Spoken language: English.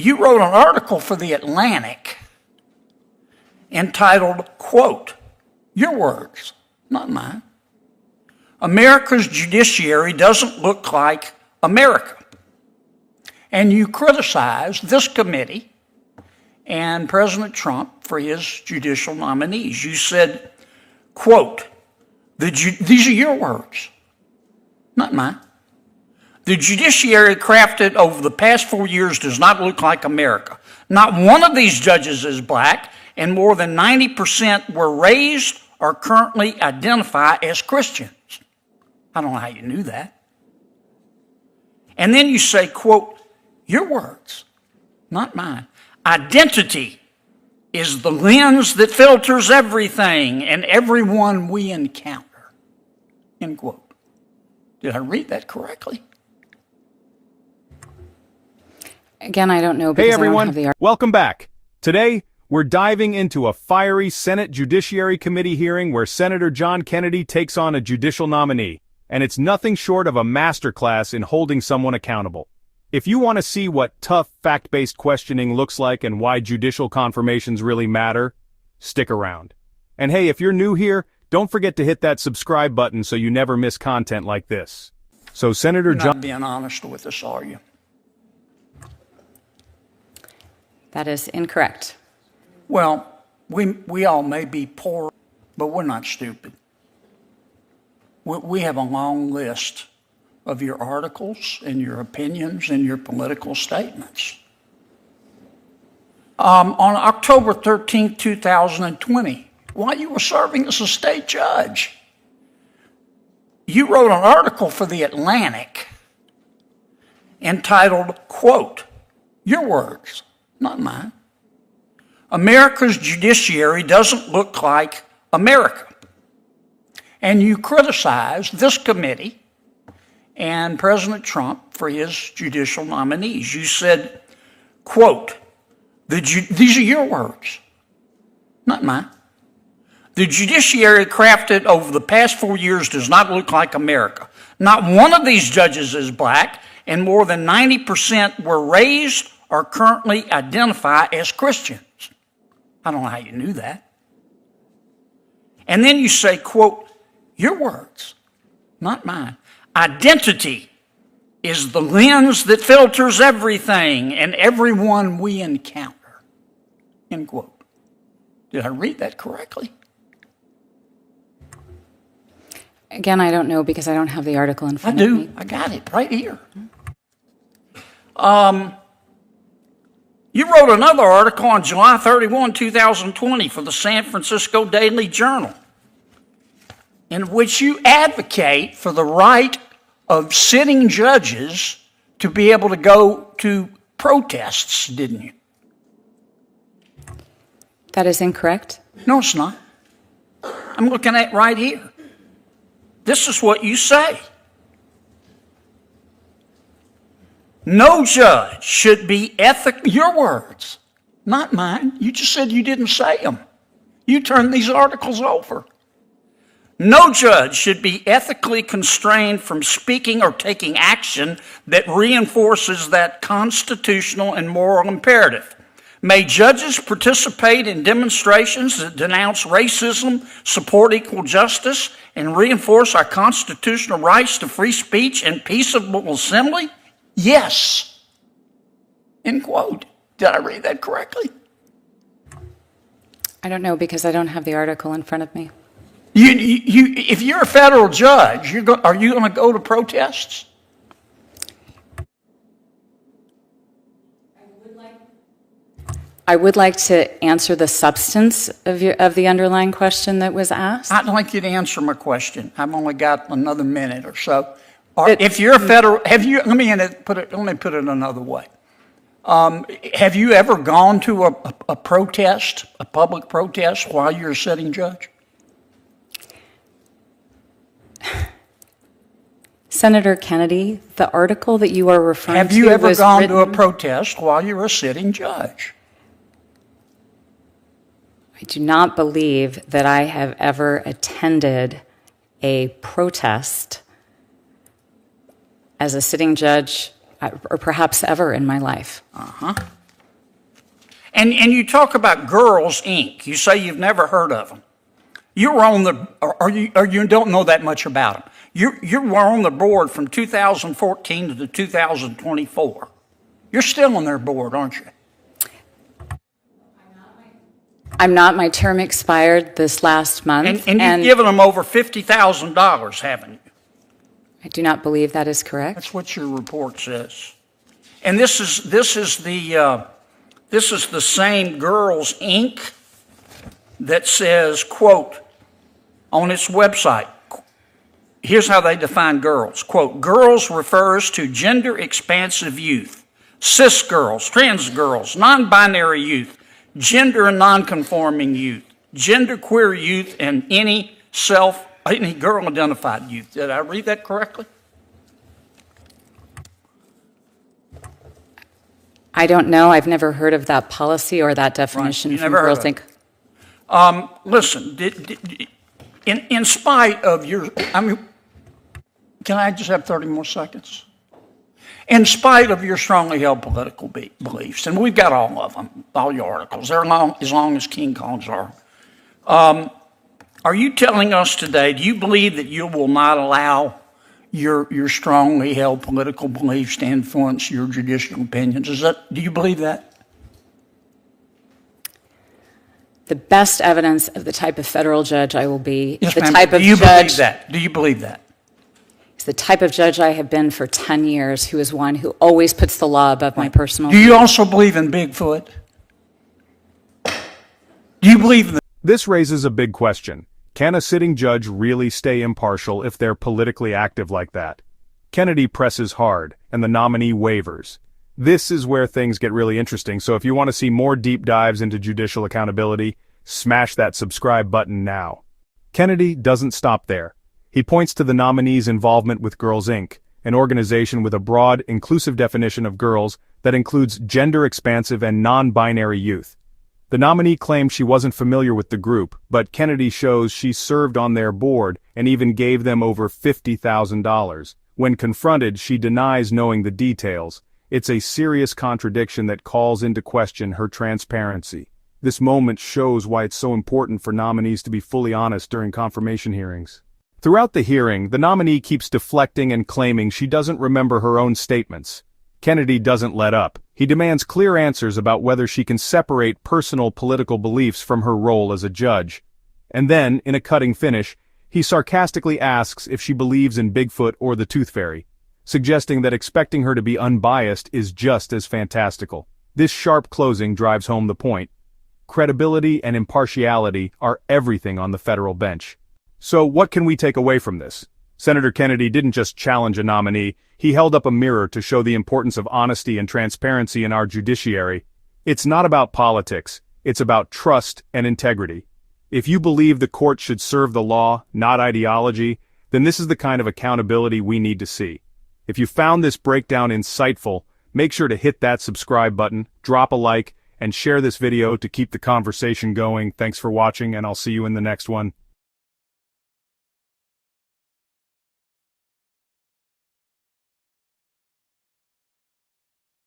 You wrote an article for The Atlantic entitled, quote, your words, not mine, America's judiciary doesn't look like America. And you criticized this committee and President Trump for his judicial nominees. You said, quote, these are your words, not mine. The judiciary crafted over the past 4 years does not look like America. Not one of these judges is black, and more than 90% were raised or currently identify as Christians. I don't know how you knew that. And then you say, quote, your words, not mine. Identity is the lens that filters everything and everyone we encounter, end quote. Did I read that correctly? Again, I don't know because Hey everyone, I don't have the welcome back. Today, we're diving into a fiery Senate Judiciary Committee hearing where Senator John Kennedy takes on a judicial nominee, and it's nothing short of a masterclass in holding someone accountable. If you want to see what tough, fact-based questioning looks like and why judicial confirmations really matter, stick around. And hey, if you're new here, don't forget to hit that subscribe button so you never miss content like this. So Senator John... You're not being honest with us, are you? That is incorrect. Well, we all may be poor, but we're not stupid. We have a long list of your articles and your opinions and your political statements. On October 13th, 2020, while you were serving as a state judge, you wrote an article for The Atlantic entitled, quote, your words, not mine, America's judiciary doesn't look like America. And you criticized this committee and President Trump for his judicial nominees. You said, quote, these are your words, not mine. The judiciary crafted over the past 4 years does not look like America. Not one of these judges is black, and more than 90% were raised or currently identify as Christians. I don't know how you knew that. And then you say, quote, your words, not mine. Identity is the lens that filters everything and everyone we encounter, end quote. Did I read that correctly? Again, I don't know because I don't have the article in front of me. I do. I got it right here. You wrote another article on July 31, 2020 for the San Francisco Daily Journal, in which you advocate for the right of sitting judges to be able to go to protests, didn't you? That is incorrect. No, it's not. I'm looking at it right here. This is what you say. No judge should be your words, not mine. You just said you didn't say them. You turned these articles over. No judge should be ethically constrained from speaking or taking action that reinforces that constitutional and moral imperative. May judges participate in demonstrations that denounce racism, support equal justice, and reinforce our constitutional rights to free speech and peaceable assembly? Yes. End quote. Did I read that correctly? I don't know because I don't have the article in front of me. If you're a federal judge, are you going to go to protests? I would like to answer the substance of the underlying question that was asked. I'd like you to answer my question. I've only got another minute or so. If you're a federal, let me put it another way. Have you ever gone to a protest, a public protest, while you're a sitting judge? Senator Kennedy, the article that you are referring to Have you ever gone to a written... protest while you're a sitting judge? I do not believe that I have ever attended a protest as a sitting judge, or perhaps ever in my life. And you talk about Girls Inc. You say you've never heard of them. You were on the, or you don't know that much about them. You were on the board from 2014 to 2024. You're still on their board, aren't you? I'm not. My term expired this last month. And you've given them over $50,000, haven't you? I do not believe that is correct. That's what your report says. And this is the same Girls Inc. that says, quote, on its website, here's how they define girls. Quote, girls refers to gender expansive youth, cis girls, trans girls, non-binary youth, gender and non-conforming youth, genderqueer youth, and any girl-identified youth. Did I read that correctly? I don't know. I've never heard of that policy or that definition You from never heard Girls of it. Inc. Listen, in spite of your, can I just have 30 more seconds? In spite of your strongly held political beliefs, and we've got all of them, all your articles, they're as long as King Kong's are you telling us today, do you believe that you will not allow your strongly held political beliefs to influence your judicial opinions? Do you believe that? The best evidence of the type of federal judge I will be, Yes, the ma'am. type of Do you judge, believe that? Do you believe that? is the type of judge I have been for 10 years, who is one who always puts the law above my personal. Do you also believe in Bigfoot? Do you believe in This raises a big question. Can a sitting judge really stay impartial if they're politically active like that? Kennedy presses hard, and the nominee wavers. This is where things get really interesting, so if you want to see more deep dives into judicial accountability, smash that subscribe button now. Kennedy doesn't stop there. He points to the nominee's involvement with Girls Inc., an organization with a broad, inclusive definition of girls that includes gender-expansive and non-binary youth. The nominee claimed she wasn't familiar with the group, but Kennedy shows she served on their board and even gave them over $50,000. When confronted, she denies knowing the details. It's a serious contradiction that calls into question her transparency. This moment shows why it's so important for nominees to be fully honest during confirmation hearings. Throughout the hearing, the nominee keeps deflecting and claiming she doesn't remember her own statements. Kennedy doesn't let up. He demands clear answers about whether she can separate personal political beliefs from her role as a judge. And then, in a cutting finish, he sarcastically asks if she believes in Bigfoot or the Tooth Fairy, suggesting that expecting her to be unbiased is just as fantastical. This sharp closing drives home the point. Credibility and impartiality are everything on the federal bench. So what can we take away from this? Senator Kennedy didn't just challenge a nominee, he held up a mirror to show the importance of honesty and transparency in our judiciary. It's not about politics, it's about trust and integrity. If you believe the court should serve the law, not ideology, then this is the kind of accountability we need to see. If you found this breakdown insightful, make sure to hit that subscribe button, drop a like, and share this video to keep the conversation going. Thanks for watching, and I'll see you in the next one.